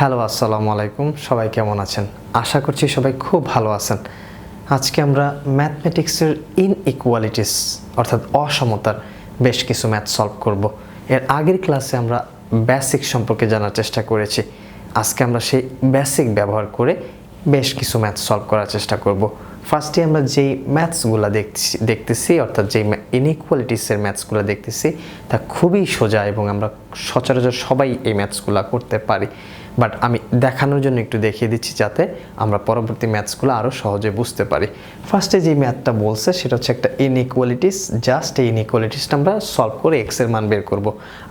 Hello আসসালামু আলাইকুম, সবাই কেমন আছেন? আশা করছি সবাই খুব ভালো আছেন। আজকে আমরা ম্যাথমেটিক্সের ইনইকুয়ালিটিস অর্থাৎ অসমতার বেশ কিছু ম্যাথ সলভ করব। এর আগের ক্লাসে আমরা বেসিক সম্পর্কে জানার চেষ্টা করেছি। আজকে আমরা সেই বেসিক ব্যবহার করে বেশ কিছু ম্যাথ সলভ করার চেষ্টা করব। ফার্স্টে আমরা যেই ম্যাথসগুলো দেখতেছি অর্থাৎ যেই ইনইকুয়ালিটিসের ম্যাথসগুলো দেখতেছি তা খুবই সোজা এবং আমরা সচরাচর সবাই এই ম্যাথসগুলো করতে পারি। বাট আমি দেখানোর জন্য একটু দেখিয়ে দিচ্ছি যাতে আমরা পরবর্তী ম্যাথসগুলো আরও সহজে বুঝতে পারি। ফার্স্টে যে ম্যাথটা বলছে সেটা হচ্ছে একটা ইনইকুয়ালিটিস। জাস্ট এই ইনইকুয়ালিটিসটা আমরা সলভ করে এক্সের মান বের করব।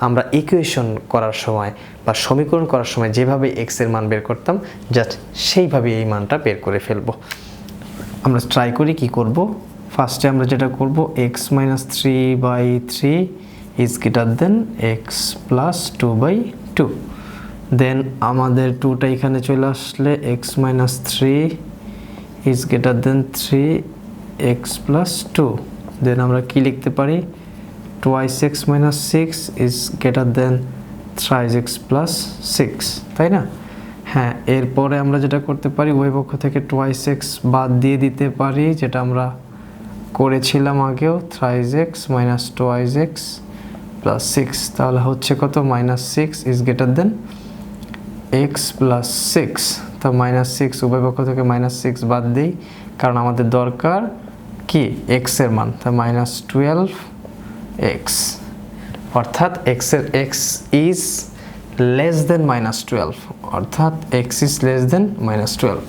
আমরা ইকুয়েশন করার সময় বা সমীকরণ করার সময় যেভাবে এক্সের মান বের করতাম জাস্ট সেইভাবে এই মানটা বের করে ফেলবো। আমরা ট্রাই করি কি করব। ফার্স্টে আমরা যেটা করব x minus 3/3 is greater than x plus 2/2। দেন আমাদের 2টা এখানে চলে আসলে x minus 3 is greater than 3x plus 2। দেন আমরা কি লিখতে পারি 2x minus 6 is greater than 3x plus 6, তাই না? হ্যাঁ, এরপরে আমরা যেটা করতে পারি উভয় পক্ষ থেকে 2x বাদ দিয়ে দিতে পারি, যেটা আমরা করেছিলাম আগেও, 3x মাইনাস 2x প্লাস 6। তাহলে হচ্ছে কত -6 is greater than x plus 6। তা -6 উভয় পক্ষ থেকে -6 বাদ দিই, কারণ আমাদের দরকার কি x এর মান। তা -12x অর্থাৎ x ইজ লেস দেন -12 অর্থাৎ x is less than -12।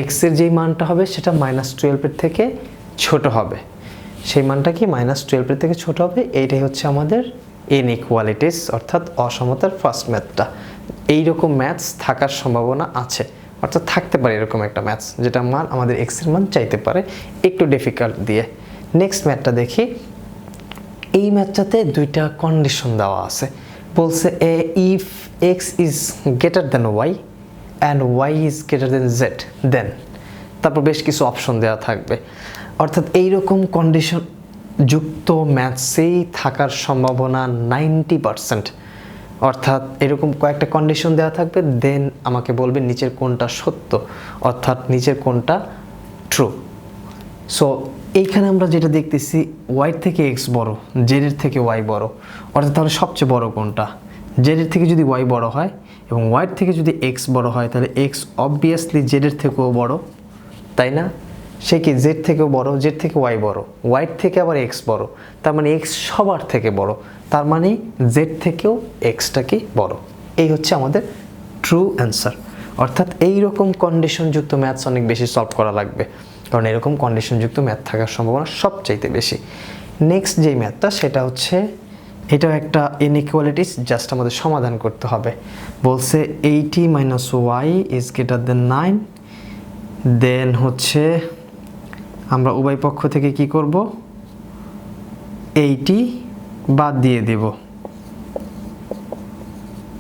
x এর যেই মানটা হবে সেটা -12 এর থেকে ছোট হবে। সেই মানটা কি -12 এর থেকে ছোট হবে। এইটাই হচ্ছে আমাদের ইনইকুয়ালিটিস অর্থাৎ অসমতার ফার্স্ট ম্যাথটা। এইরকম ম্যাথস থাকার সম্ভাবনা আছে, অর্থাৎ থাকতে পারে এরকম একটা ম্যাথস যেটা মান আমাদের x এর মান চাইতে পারে একটু ডিফিকাল্ট দিয়ে। নেক্সট ম্যাথটা দেখি। এই ম্যাথটাতে দুইটা কন্ডিশন দেওয়া আছে। বলছে if x is greater than y and y is greater than z, দেন তারপর বেশ কিছু অপশন দেওয়া থাকবে। অর্থাৎ এইরকম কন্ডিশন যুক্ত ম্যাথসেই থাকার সম্ভাবনা 90%। অর্থাৎ এরকম কয়েকটা কন্ডিশন দেওয়া থাকবে, দেন আমাকে বলবে নিচের কোনটা সত্য অর্থাৎ নিচের কোনটা ট্রু। সো এইখানে আমরা যেটা দেখতেছি y থেকে x বড়, z এর থেকে y বড়, অর্থাৎ তাহলে সবচেয়ে বড় কোনটা? z এর থেকে যদি y বড় হয় এবং y এর থেকে যদি x বড় হয় তাহলে x অবভিয়াসলি z এর থেকেও বড়, তাই না? সে কি z থেকেও বড়, z থেকে y বড়, y এর থেকে আবার x বড়, তার মানে x সবার থেকে বড়, তার মানে z থেকেও xটা কি বড়। এই হচ্ছে আমাদের ট্রু অ্যান্সার। অর্থাৎ এইরকম কন্ডিশনযুক্ত ম্যাথস অনেক বেশি সলভ করা লাগবে, কারণ এরকম কন্ডিশনযুক্ত ম্যাথ থাকার সম্ভাবনা সবচাইতে বেশি। নেক্সট যেই ম্যাথটা সেটা হচ্ছে এটাও একটা ইনইকুয়ালিটিস, জাস্ট আমাদের সমাধান করতে হবে। বলছে 80 minus y is greater than 9। দেন হচ্ছে আমরা উভয় পক্ষ থেকে কি করব 80 বাদ দিয়ে দেব,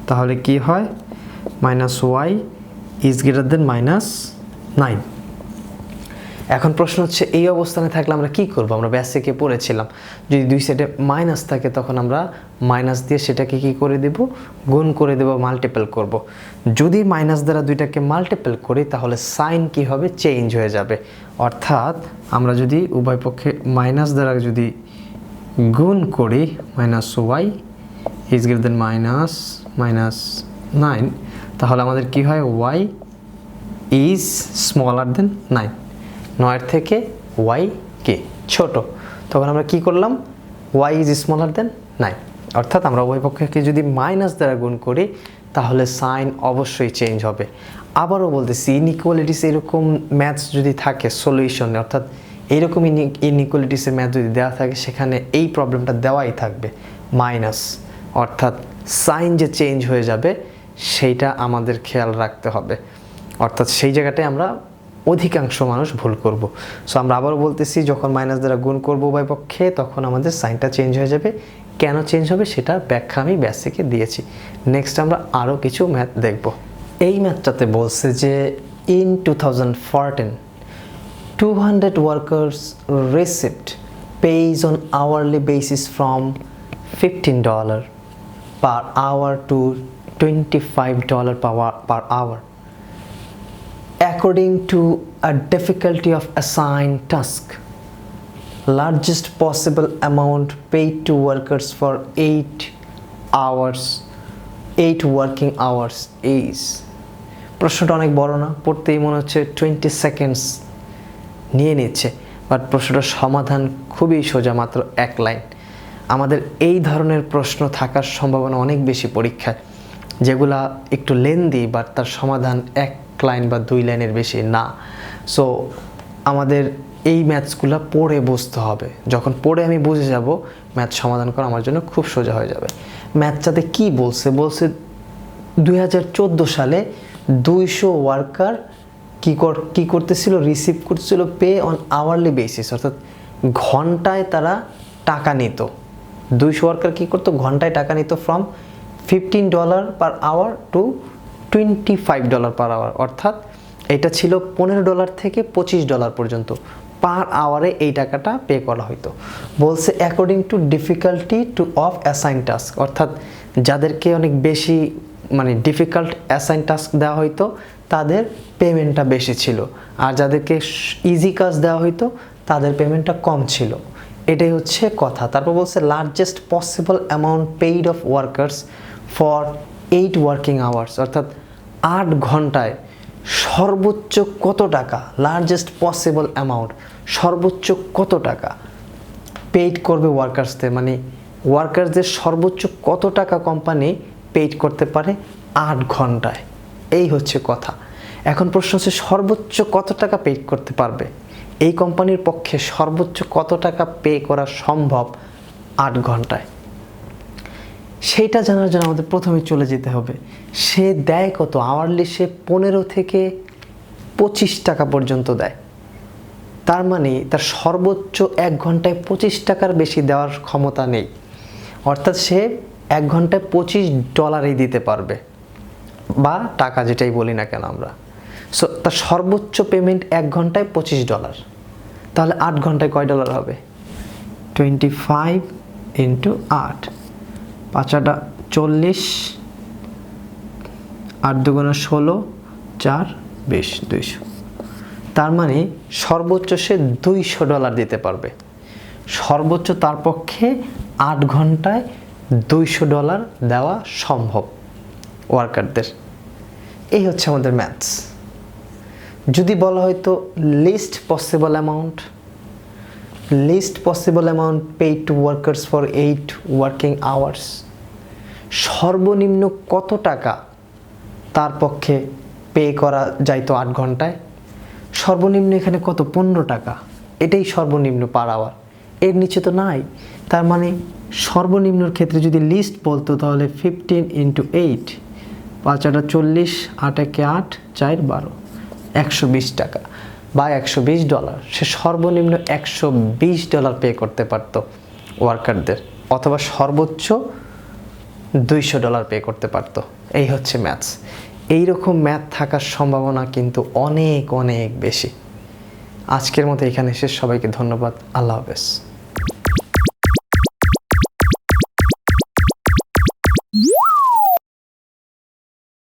তাহলে কি হয় -y ইজ গ্রেটার দেন -9। এখন প্রশ্ন হচ্ছে এই অবস্থানে থাকলে আমরা কি করব? আমরা বেসিকে পড়েছিলাম যদি দুই সাইডে মাইনাস থাকে তখন আমরা মাইনাস দিয়ে সেটাকে কি করে দেব, গুণ করে দেব, মাল্টিপল করব। যদি মাইনাস দ্বারা দুইটাকে মাল্টিপল করি তাহলে সাইন কি হবে, চেঞ্জ হয়ে যাবে। অর্থাৎ আমরা যদি উভয় পক্ষে মাইনাস দ্বারা যদি গুণ করি -y ইজ গ্রেটার দেন -9, তাহলে আমাদের কি হয় y ইজ স্মলার দেন 9, 9 থেকে y কে ছোট। তখন আমরা কি করলাম y ইজ স্মলার দেন 9, অর্থাৎ আমরা উভয় পক্ষকে যদি মাইনাস দ্বারা গুণ করি তাহলে সাইন অবশ্যই চেঞ্জ হবে। আবারও বলতেছি ইনইকুয়ালিটিস এরকম ম্যাথস যদি থাকে সলিউশনে, অর্থাৎ এইরকম ইনইকুয়ালিটিসের ম্যাথ যদি দেওয়া থাকে সেখানে এই প্রবলেমটা দেওয়াই থাকবে মাইনাস, অর্থাৎ সাইন যে চেঞ্জ হয়ে যাবে সেইটা আমাদের খেয়াল রাখতে হবে। অর্থাৎ সেই জায়গাটায় আমরা অধিকাংশ মানুষ ভুল করব। সো আমরা আবারও বলতেছি যখন মাইনাস দ্বারা গুণ করবো উভয় পক্ষে তখন আমাদের সাইনটা চেঞ্জ হয়ে যাবে। কেন চেঞ্জ হবে সেটা ব্যাখ্যা আমি বেসিকে দিয়েছি। নেক্সট আমরা আরও কিছু ম্যাথ দেখব। এই ম্যাথটাতে বলছে যে in 2014 200 workers received pays on hourly basis from $15 per hour to $25 per hour. According to a difficulty of assigned task, largest possible amount paid to workers for 8 working hours is. প্রশ্নটা অনেক বড় না, পড়তেই মনে হচ্ছে 20 সেকেন্ডস নিয়ে নিচ্ছে, but প্রশ্নটার সমাধান খুবই সোজা, মাত্র এক লাইন। আমাদের এই ধরনের প্রশ্ন থাকার সম্ভাবনা অনেক বেশি পরীক্ষায়, যেগুলা একটু লেন্দি বাট তার সমাধান এক লাইন বা 2 লাইনের বেশি না। সো আমাদের এই ম্যাথসগুলো পড়ে বুঝতে হবে। যখন পড়ে আমি বুঝে যাব, ম্যাথ সমাধান করা আমার জন্য খুব সোজা হয়ে যাবে। ম্যাথটাতে কি বলছে 2014 সালে 200 ওয়ার্কার কি করতেছিল, রিসিভ করতেছিল পে অন আওয়ারলি বেসিস, অর্থাৎ ঘন্টায় তারা টাকা নিত। 200 ওয়ার্কার কি করতো, ঘন্টায় টাকা নিত from $15 per hour to $25 per hour, অর্থাৎ এটা ছিল $15 থেকে $25 পর্যন্ত পার আওয়ারে এই টাকাটা পে করা হতো। বলছে according to difficulty to of assign task, অর্থাৎ যাদেরকে অনেক বেশি ডিফিকাল্ট অ্যাসাইন টাস্ক দেওয়া হতো তাদের পেমেন্টটা বেশি ছিল, আর যাদেরকে ইজি কাজ দেওয়া হতো তাদের পেমেন্টটা কম ছিল। এটাই হচ্ছে কথা। তারপর বলছে largest possible amount paid of workers for 8 working hours, অর্থাৎ 8 ঘন্টায় সর্বোচ্চ কত টাকা, লার্জেস্ট পসিবল অ্যামাউন্ট, সর্বোচ্চ কত টাকা পেইড করবে ওয়ার্কার্সদের, ওয়ার্কার্সদের সর্বোচ্চ কত টাকা কোম্পানি পেইড করতে পারে 8 ঘন্টায়। এই হচ্ছে কথা। এখন প্রশ্ন হচ্ছে সর্বোচ্চ কত টাকা পেইড করতে পারবে এই কোম্পানির পক্ষে, সর্বোচ্চ কত টাকা পে করা সম্ভব 8 ঘন্টায়। সেইটা জানার জন্য আমাদের প্রথমে চলে যেতে হবে সে দেয় কত আওয়ারলি, সে 15 থেকে 25 টাকা পর্যন্ত দেয়। তার তার সর্বোচ্চ 1 ঘন্টায় 25 টাকার বেশি দেওয়ার ক্ষমতা নেই, অর্থাৎ সে 1 ঘন্টায় $25 দিতে পারবে, বা টাকা যেটাই বলি না কেন আমরা। সো তার সর্বোচ্চ পেমেন্ট 1 ঘন্টায় $25, তাহলে 8 ঘন্টায় কয় ডলার হবে, 25 × 8, 5 × 40, 8 × 2 = 16, 4 = 20, 200। তার সর্বোচ্চ সে $200 দিতে পারবে, সর্বোচ্চ তার পক্ষে 8 ঘন্টায় $200 দেওয়া সম্ভব ওয়ার্কারদের। এই হচ্ছে আমাদের ম্যাথস। যদি বলা হয়তো least possible amount paid to workers for 8 working hours, সর্বনিম্ন কত টাকা তার পক্ষে পে করা যাইতো 8 ঘন্টায়। সর্বনিম্ন এখানে কত, 15 টাকা, এটাই সর্বনিম্ন পার আওয়ার, এর নিচে তো নাই। তার সর্বনিম্নর ক্ষেত্রে যদি লিস্ট বলতো তাহলে 15 × 8, 5 × 40, 8 × 8, 4 = 12, 120 টাকা বা $120। সে সর্বনিম্ন $120 পে করতে পারতো ওয়ার্কারদের, অথবা সর্বোচ্চ $200 পে করতে পারতো। এই হচ্ছে ম্যাথস। এইরকম ম্যাথ থাকার সম্ভাবনা কিন্তু অনেক অনেক বেশি। আজকের মতো এখানে শেষ। সবাইকে ধন্যবাদ। আল্লাহ হাফেজ।